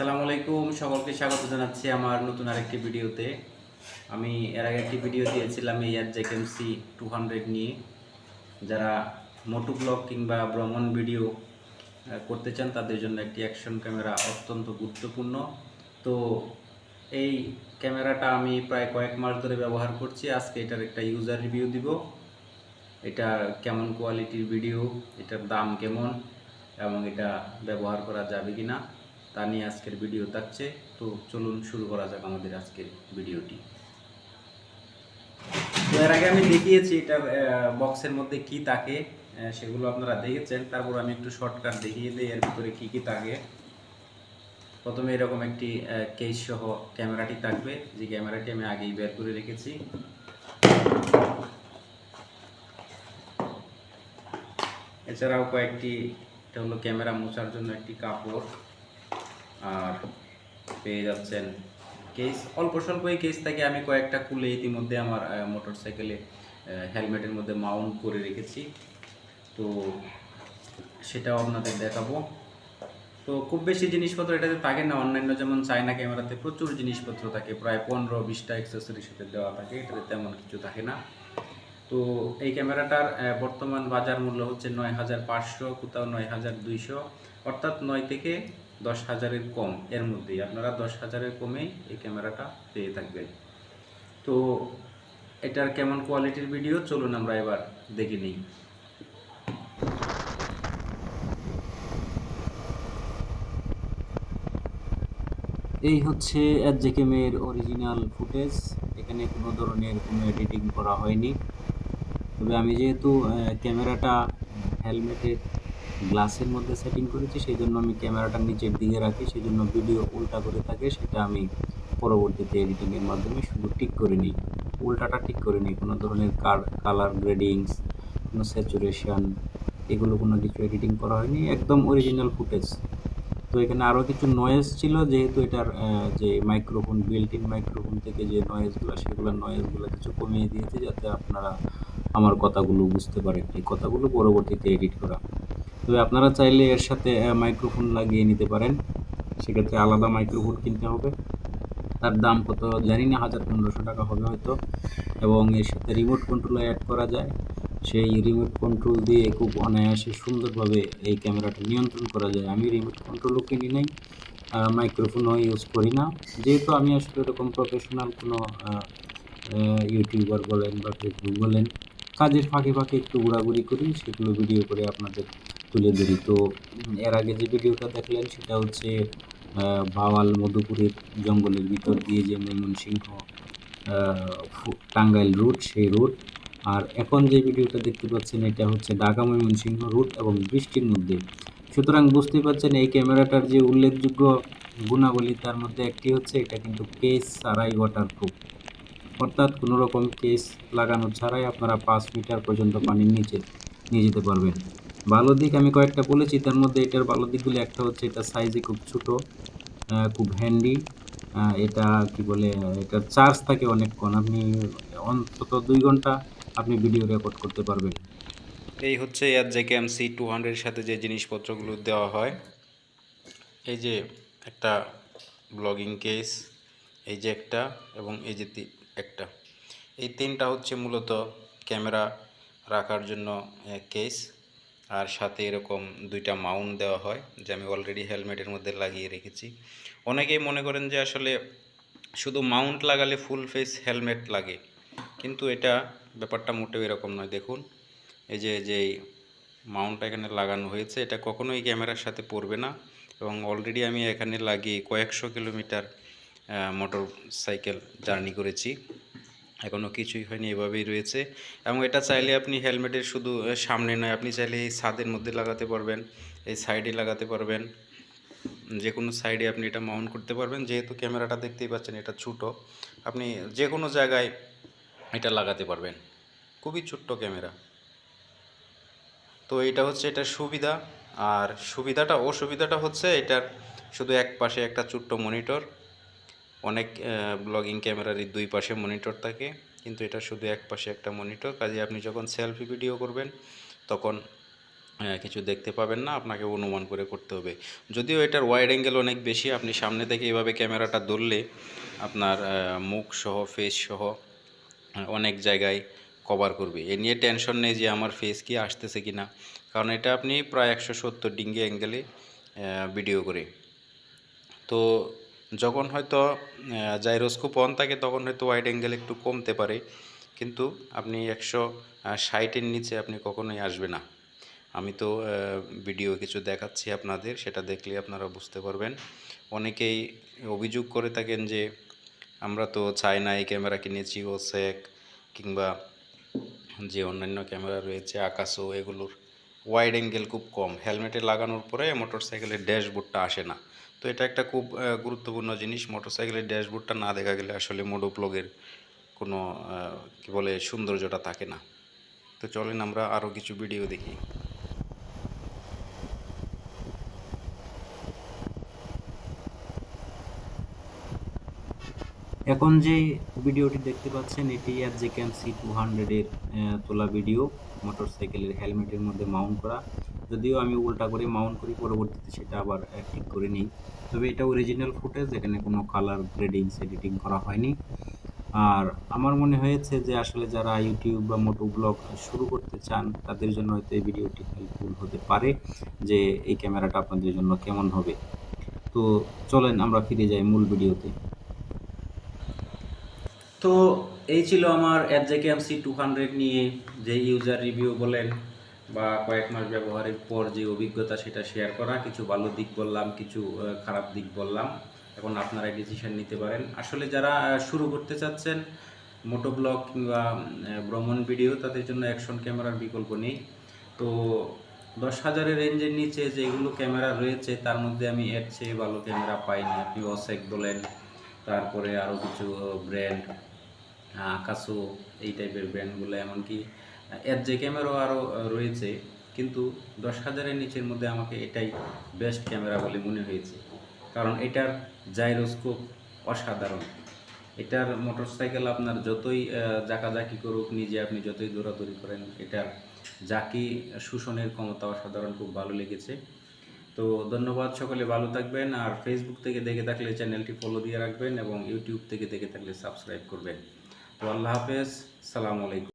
আসসালামু আলাইকুম, সকলকে স্বাগত জানাচ্ছি আমার নতুন আরেকটি ভিডিওতে। আমি এর আগে একটি ভিডিও দিয়েছিলাম এই জেকেএমসি 200 নিয়ে। যারা মোটো ব্লগ কিংবা ভ্রমণ ভিডিও করতে চান তাদের জন্য একটি অ্যাকশন ক্যামেরা অত্যন্ত গুরুত্বপূর্ণ। তো এই ক্যামেরাটা আমি প্রায় কয়েক মাস ধরে ব্যবহার করছি। আজকে এটার একটা ইউজার রিভিউ দিব। এটা কেমন কোয়ালিটির ভিডিও, এটার দাম কেমন এবং এটা ব্যবহার করা যাবে কিনা তা নিয়ে আজকের ভিডিও থাকছে। তো চলুন শুরু করা যাক আমাদের আজকের ভিডিওটি। তো এর আগে আমি দেখিয়েছি এটার বক্সের মধ্যে কি থাকে, সেগুলো আপনারা দেখেছেন। তারপর আমি একটু শর্টকাট দেখিয়ে দিই এর ভিতরে কি কি থাকে। প্রথমে এরকম একটি কেস সহ ক্যামেরাটি থাকবে, যে ক্যামেরাটি আমি আগেই বের করে রেখেছি। এছাড়াও কয়েকটি, এটা হলো ক্যামেরা মোছার জন্য একটি কাপড়, আর পেয়ে যাচ্ছেন কেস। অল্প স্বল্প এই কেস থেকে আমি কয়েকটা খুলে ইতিমধ্যে আমার মোটর সাইকেলে হেলমেটের মধ্যে মাউন্ট করে রেখেছি। তো সেটাও আপনাদের দেখাবো। তো খুব বেশি জিনিসপত্র এটাতে থাকে না, অন্যান্য যেমন চায়না ক্যামেরাতে প্রচুর জিনিসপত্র থাকে, প্রায় 15-20টা অ্যাক্সেসরিজ সাথে দেওয়া থাকে, এটাতে তেমন কিছু থাকে না। তো এই ক্যামেরাটার বর্তমান বাজার মূল্য হচ্ছে 9,500, কোথাও 9,200, অর্থাৎ 9 থেকে 10,000-এর কম, এর মধ্যেই আপনারা 10,000-এর কমেই এই ক্যামেরাটা পেয়ে থাকবেন। তো এটার কেমন কোয়ালিটির ভিডিও চলুন আমরা এবার দেখে নিই। এই হচ্ছে এর অরিজিনাল ফুটেজ। এখানে কোনো ধরনের কোনো এডিটিং করা হয়নি। তবে আমি যেহেতু ক্যামেরাটা হেলমেটের গ্লাসের মধ্যে সেটিং করেছি, সেই জন্য আমি ক্যামেরাটা নিচের দিকে রাখি, সেই জন্য ভিডিও উল্টা করে থাকে। সেটা আমি পরবর্তীতে এডিটিংয়ের মাধ্যমে শুধু ঠিক করে নিই, উল্টাটা ঠিক করে নিই। কোনো ধরনের কালার গ্রেডিংস, কোনো স্যাচুরেশন, এগুলো কোনো কিছু এডিটিং করা হয়নি, একদম অরিজিনাল ফুটেজ। তো এখানে আরও কিছু নয়েজ ছিল, যেহেতু এটার যে মাইক্রোফোন, বিল্ট ইন মাইক্রোফোন থেকে যে নয়েজগুলো, সেগুলো নয়েজগুলো কিছু কমিয়ে দিয়েছে, যাতে আপনারা আমার কথাগুলো বুঝতে পারেন। এই কথাগুলো পরবর্তীতে এডিট করা। তবে আপনারা চাইলে এর সাথে মাইক্রোফোন লাগিয়ে নিতে পারেন, সেক্ষেত্রে আলাদা মাইক্রোফোন কিনতে হবে। তার দাম কত জানি না, 1,000-1,500 টাকা হবে হয়তো। এবং এর সাথে রিমোট কন্ট্রোল অ্যাড করা যায়। সেই রিমোট কন্ট্রোল দিয়ে খুব অনায়াসে সুন্দরভাবে এই ক্যামেরাটা নিয়ন্ত্রণ করা যায়। আমি রিমোট কন্ট্রোলও কিনি নাই, মাইক্রোফোনও ইউজ করি না, যেহেতু আমি আসলে এরকম প্রফেশনাল কোনো ইউটিউবার বলেন বা ফেসবুক বলেন, কাজের ফাঁকে ফাঁকে একটু ঘোরাঘুরি করি, সেগুলো ভিডিও করে আপনাদের তুলে ধরি। তো এর আগে যে ভিডিওটা দেখলেন সেটা হচ্ছে ভাওয়াল মধুপুরের জঙ্গলের ভিতর দিয়ে যে ময়মনসিংহ টাঙ্গাইল রুট, সেই রুট। আর এখন যে ভিডিওটা দেখতে পাচ্ছেন এটা হচ্ছে ঢাকা ময়মনসিংহ রুট এবং বৃষ্টির মধ্যে। সুতরাং বুঝতেই পারছেন এই ক্যামেরাটার যে উল্লেখযোগ্য গুণাবলী, তার মধ্যে একটি হচ্ছে এটা কিন্তু কেস ছাড়াই ওয়াটারপ্রুফ, অর্থাৎ কোনো রকম কেস লাগানো ছাড়াই আপনারা 5 মিটার পর্যন্ত পানির নিচে নিয়ে যেতে পারবেন। ভালো দিক আমি কয়েকটা বলেছি, তার মধ্যে এটার ভালো দিকগুলো একটা হচ্ছে এটা সাইজে খুব ছোট, খুব হ্যান্ডি। এটা কি বলে, এটার চার্জ থাকে অনেকক্ষণ, আপনি অন্তত 2 ঘন্টা আপনি ভিডিও রেকর্ড করতে পারবেন। এই হচ্ছে জেকেএমসি 200-এর সাথে যে জিনিসপত্রগুলো দেওয়া হয়। এই যে একটা ব্লগিং কেস, এই যে একটা, এবং এই যে একটা, এই তিনটা হচ্ছে মূলত ক্যামেরা রাখার জন্য কেস। আর সাথে এরকম 2টা মাউন্ট দেওয়া হয়, যে আমি অলরেডি হেলমেটের মধ্যে লাগিয়ে রেখেছি। অনেকেই মনে করেন যে আসলে শুধু মাউন্ট লাগালে ফুল ফেস হেলমেট লাগে, কিন্তু এটা ব্যাপারটা মোটেও এরকম নয়। দেখুন এই যে যেই মাউন্টটা এখানে লাগানো হয়েছে, এটা কখনোই ক্যামেরার সাথে পড়বে না। এবং অলরেডি আমি এখানে লাগিয়ে কয়েকশো কিলোমিটার মোটর সাইকেল জার্নি করেছি, এখনও কিছুই হয়নি, এভাবেই রয়েছে। এবং এটা চাইলে আপনি হেলমেটের শুধু সামনে নয়, আপনি চাইলে এই ছাদের মধ্যে লাগাতে পারবেন, এই সাইডে লাগাতে পারবেন, যে কোনো সাইডে আপনি এটা মাউন্ট করতে পারবেন। যেহেতু ক্যামেরাটা দেখতেই পাচ্ছেন এটা ছোটো, আপনি যে কোনো জায়গায় এটা লাগাতে পারবেন, খুবই ছোট্ট ক্যামেরা। তো এটা হচ্ছে এটার সুবিধা। আর অসুবিধাটা হচ্ছে এটার শুধু এক পাশে একটা ছোট্ট মনিটর। অনেক ব্লগিং ক্যামেরারই 2 পাশে মনিটর থাকে, কিন্তু এটা শুধু এক পাশে একটা মনিটর। কাজে আপনি যখন সেলফি ভিডিও করবেন তখন কিছু দেখতে পাবেন না, আপনাকে অনুমান করে করতে হবে। যদিও এটার ওয়াইড অ্যাঙ্গেল অনেক বেশি, আপনি সামনে থেকে এভাবে ক্যামেরাটা ধরলে আপনার মুখ সহ ফেস সহ অনেক জায়গায় কভার করবে। এ নিয়ে টেনশন নেই যে আমার ফেস কি আসতেছে কি না, কারণ এটা আপনি প্রায় 170 ডিগ্রি অ্যাঙ্গেলে ভিডিও করে। তো যখন হয়তো জাইরোস্কোপ অন থাকে তখন হয়তো ওয়াইড অ্যাঙ্গেল একটু কমতে পারে, কিন্তু আপনি 160-এর নিচে আপনি কখনোই আসবে না। আমি তো ভিডিও কিছু দেখাচ্ছি আপনাদের, সেটা দেখলে আপনারা বুঝতে পারবেন। অনেকেই অভিযোগ করে থাকেন যে আমরা তো চায়না এই ক্যামেরা কিনেছি, ওসেক কিংবা যে অন্যান্য ক্যামেরা রয়েছে আকাশও, এগুলোর ওয়াইড অ্যাঙ্গেল খুব কম, হেলমেটে লাগানোর পরে মোটরসাইকেলের ড্যাশবোর্ডটা আসে না। তো এটা একটা খুব গুরুত্বপূর্ণ জিনিস, মোটরসাইকেলের ড্যাশবোর্ডটা না দেখা গেলে আসলে মোটোব্লগের কোনো কী বলে সৌন্দর্যটা থাকে না। তো চলেন আমরা আরও কিছু ভিডিও দেখি। এখন যে ভিডিওটি দেখতে পাচ্ছেন এটি FJCam C200 এর তোলা ভিডিও, মোটরসাইকেলের হেলমেটের মধ্যে মাউন্ট করা। যদিও আমি উল্টা করে মাউন্ট করি, পরবর্তীতে সেটা আবার ঠিক করে নিই। তবে এটা অরিজিনাল ফুটেজ, এখানে কোনো কালার গ্রেডিংস এডিটিং করা হয়নি। আর আমার মনে হয়েছে যে আসলে যারা ইউটিউব বা মোটো ব্লগ শুরু করতে চান তাদের জন্য হয়তো এই ভিডিওটি হেল্পফুল হতে পারে, যে এই ক্যামেরাটা আপনাদের জন্য কেমন হবে। তো চলেন আমরা ফিরে যাই মূল ভিডিওতে। তো এই ছিল আমার FJCam C200 নিয়ে যে ইউজার রিভিউ বলেন বা কয়েক মাস ব্যবহারের পর যে অভিজ্ঞতা, সেটা শেয়ার করা। কিছু ভালো দিক বললাম, কিছু খারাপ দিক বললাম। এখন আপনারা ডিসিশন নিতে পারেন। আসলে যারা শুরু করতে চাচ্ছেন মোটো ব্লগ কিংবা ভ্রমণ ভিডিও, তাদের জন্য অ্যাকশন ক্যামেরার বিকল্প নেই। তো 10,000-এর রেঞ্জের নিচে যেগুলো ক্যামেরা রয়েছে তার মধ্যে আমি এর চেয়ে ভালো ক্যামেরা পাইনি। আপনি ওসেক বলেন, তারপরে আরও কিছু ব্র্যান্ড, আকাশো, এই টাইপের ব্র্যান্ডগুলো, এমনকি FJCam'েরও আরও রয়েছে, কিন্তু 10,000-এর নিচের মধ্যে আমাকে এটাই বেস্ট ক্যামেরা বলে মনে হয়েছে। কারণ এটার জাইরোস্কোপ অসাধারণ। এটার মোটরসাইকেল আপনার যতই জাকাজাকি করুক, নিজে আপনি যতই দৌড়াদৌড়ি করেন, এটার জাকি শোষণের ক্ষমতা অসাধারণ, খুব ভালো লেগেছে। তো ধন্যবাদ, সকলে ভালো থাকবেন। আর ফেসবুক থেকে দেখে থাকলে চ্যানেলটি ফলো দিয়ে রাখবেন এবং ইউটিউব থেকে দেখে থাকলে সাবস্ক্রাইব করবেন। তো আল্লাহ হাফেজ, সালামু আলাইকুম।